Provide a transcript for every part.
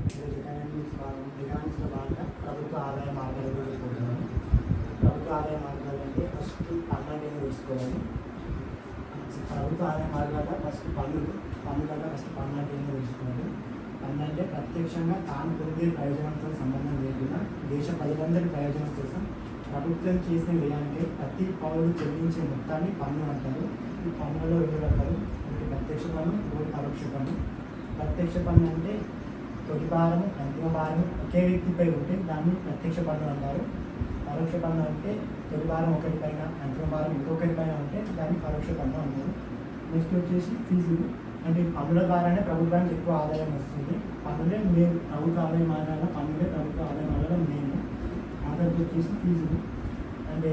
ఎకనామిక్స్లో భాగంగా ప్రభుత్వ ఆదాయ మార్గాలు చూసుకుంటున్నాము. ప్రభుత్వ ఆదాయ మార్గాలు అంటే ఫస్ట్ పన్నులు తెలుసుకోవాలి. ప్రభుత్వ ఆదాయ మార్గాల ఫస్ట్ పన్నుల ఫస్ట్ పన్ను తెలుసుకోవాలి. పన్ను అంటే ప్రత్యక్షంగా తాను పొందే ప్రయోజనంతో సంబంధం లేకుండా దేశ ప్రజలందరి ప్రయోజనం కోసం ప్రభుత్వం చేసిన వ్యయానికి ప్రతి పౌరుడు చెల్లించే మొత్తాన్ని పన్ను అంటారు. ఈ పన్నులో 2 రకాలు, ఒకటి ప్రత్యక్ష పన్ను, ఒకటి పరోక్ష పన్ను. ప్రత్యక్ష పన్ను అంటే తొలి భారం అంతిమ భారం ఒకే వ్యక్తిపై ఉంటే దాన్ని ప్రత్యక్ష పన్ను అంటారు. పరోక్ష పన్ను అంటే తొలి భారం ఒకరిపైన అంతిమ భారం ఇంకొకరిపైన ఉంటే దాన్ని పరోక్ష పన్ను అంటారు. నెక్స్ట్ వచ్చేసి ఫీజులు, అంటే పన్నుల ద్వారానే ప్రభుత్వానికి ఎక్కువ ఆదాయం వస్తుంది. పన్నులే మెయిన్, ప్రభుత్వ ఆదాయ మార్గాల పన్నులే ప్రభుత్వ ఆదాయ మార్గాల మెయిన్. ఆ తర్వాత వచ్చేసి ఫీజులు, అంటే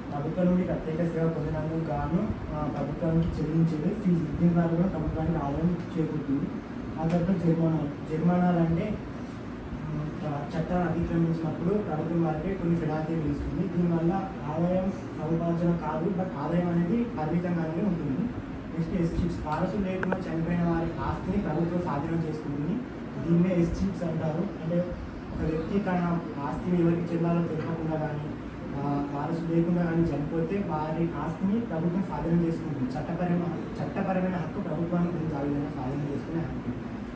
ప్రభుత్వం నుండి ప్రత్యేక సేవ పొందినందుకు గాను ప్రభుత్వానికి చెల్లించేది ఫీజు. దీని ద్వారా కూడా ప్రభుత్వానికి ఆదాయం చేకూరుతుంది. ఆ తర్వాత జరిమానాలు అంటే చట్టాన్ని అతిక్రమించినప్పుడు ప్రభుత్వం వారికి కొన్ని పెనాల్టీలు ఇస్తుంది. దీనివల్ల ఆదాయం సముపార్జన కాదు, బట్ ఆదాయం అనేది పరిమితంగానే ఉంటుంది. నెక్స్ట్ ఎస్చిప్స్, వారసులు లేకుండా చనిపోయిన వారి ఆస్తిని ప్రభుత్వం స్వాధీనం చేసుకుంటుంది. దీన్నే ఎస్చిప్స్ అంటారు. అంటే ఒక వ్యక్తి తన ఆస్తిని ఎవరికి చెందాలో తెలియకుండా కానీ వారసులు లేకుండా కానీ చనిపోతే వారి ఆస్తిని ప్రభుత్వం స్వాధీనం చేసుకుంటుంది. చట్టపరమైన హక్కు ప్రభుత్వానికి ఉంది, ఆ విధంగా స్వాధీనం చేసుకునే హక్కు.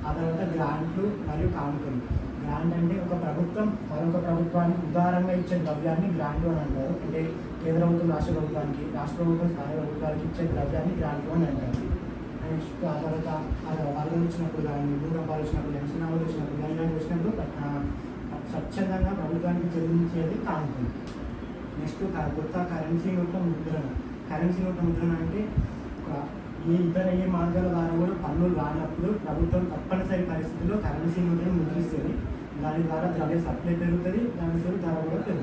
ఆ తర్వాత గ్రాంట్లు మరియు కానుకలు. గ్రాంట్ అంటే ఒక ప్రభుత్వం మరొక ప్రభుత్వానికి ఉదారంగా ఇచ్చే ద్రవ్యాన్ని గ్రాంట్లు అని అంటారు. అంటే కేంద్ర ప్రభుత్వం రాష్ట్ర ప్రభుత్వం స్థానిక ప్రభుత్వానికి ఇచ్చే ద్రవ్యాన్ని గ్రాంట్లు అని అంటారు. నెక్స్ట్ ఆ తర్వాత వరదలు వచ్చినప్పుడు కానీ, భూకంపాలు వచ్చినప్పుడు, సునామీలు వచ్చినప్పుడు కానీ, ఇలాంటి వచ్చినప్పుడు స్వచ్ఛందంగా ప్రభుత్వానికి చెల్లించేది కానుకలు. నెక్స్ట్ కొత్త కరెన్సీ నోట్ల ముద్రణ. కరెన్సీ నోట్ల ముద్రణ అంటే ఏ మార్గాల ద్వారా కూడా పన్నులు రానప్పుడు ప్రభుత్వం తప్పనిసరి పరిస్థితుల్లో కరెన్సీ నోట్లను ముద్రిస్తుంది. దాని ద్వారా ద్రవ్య సప్లై పెరుగుతుంది, దాని ధర కూడా పెరుగుతుంది.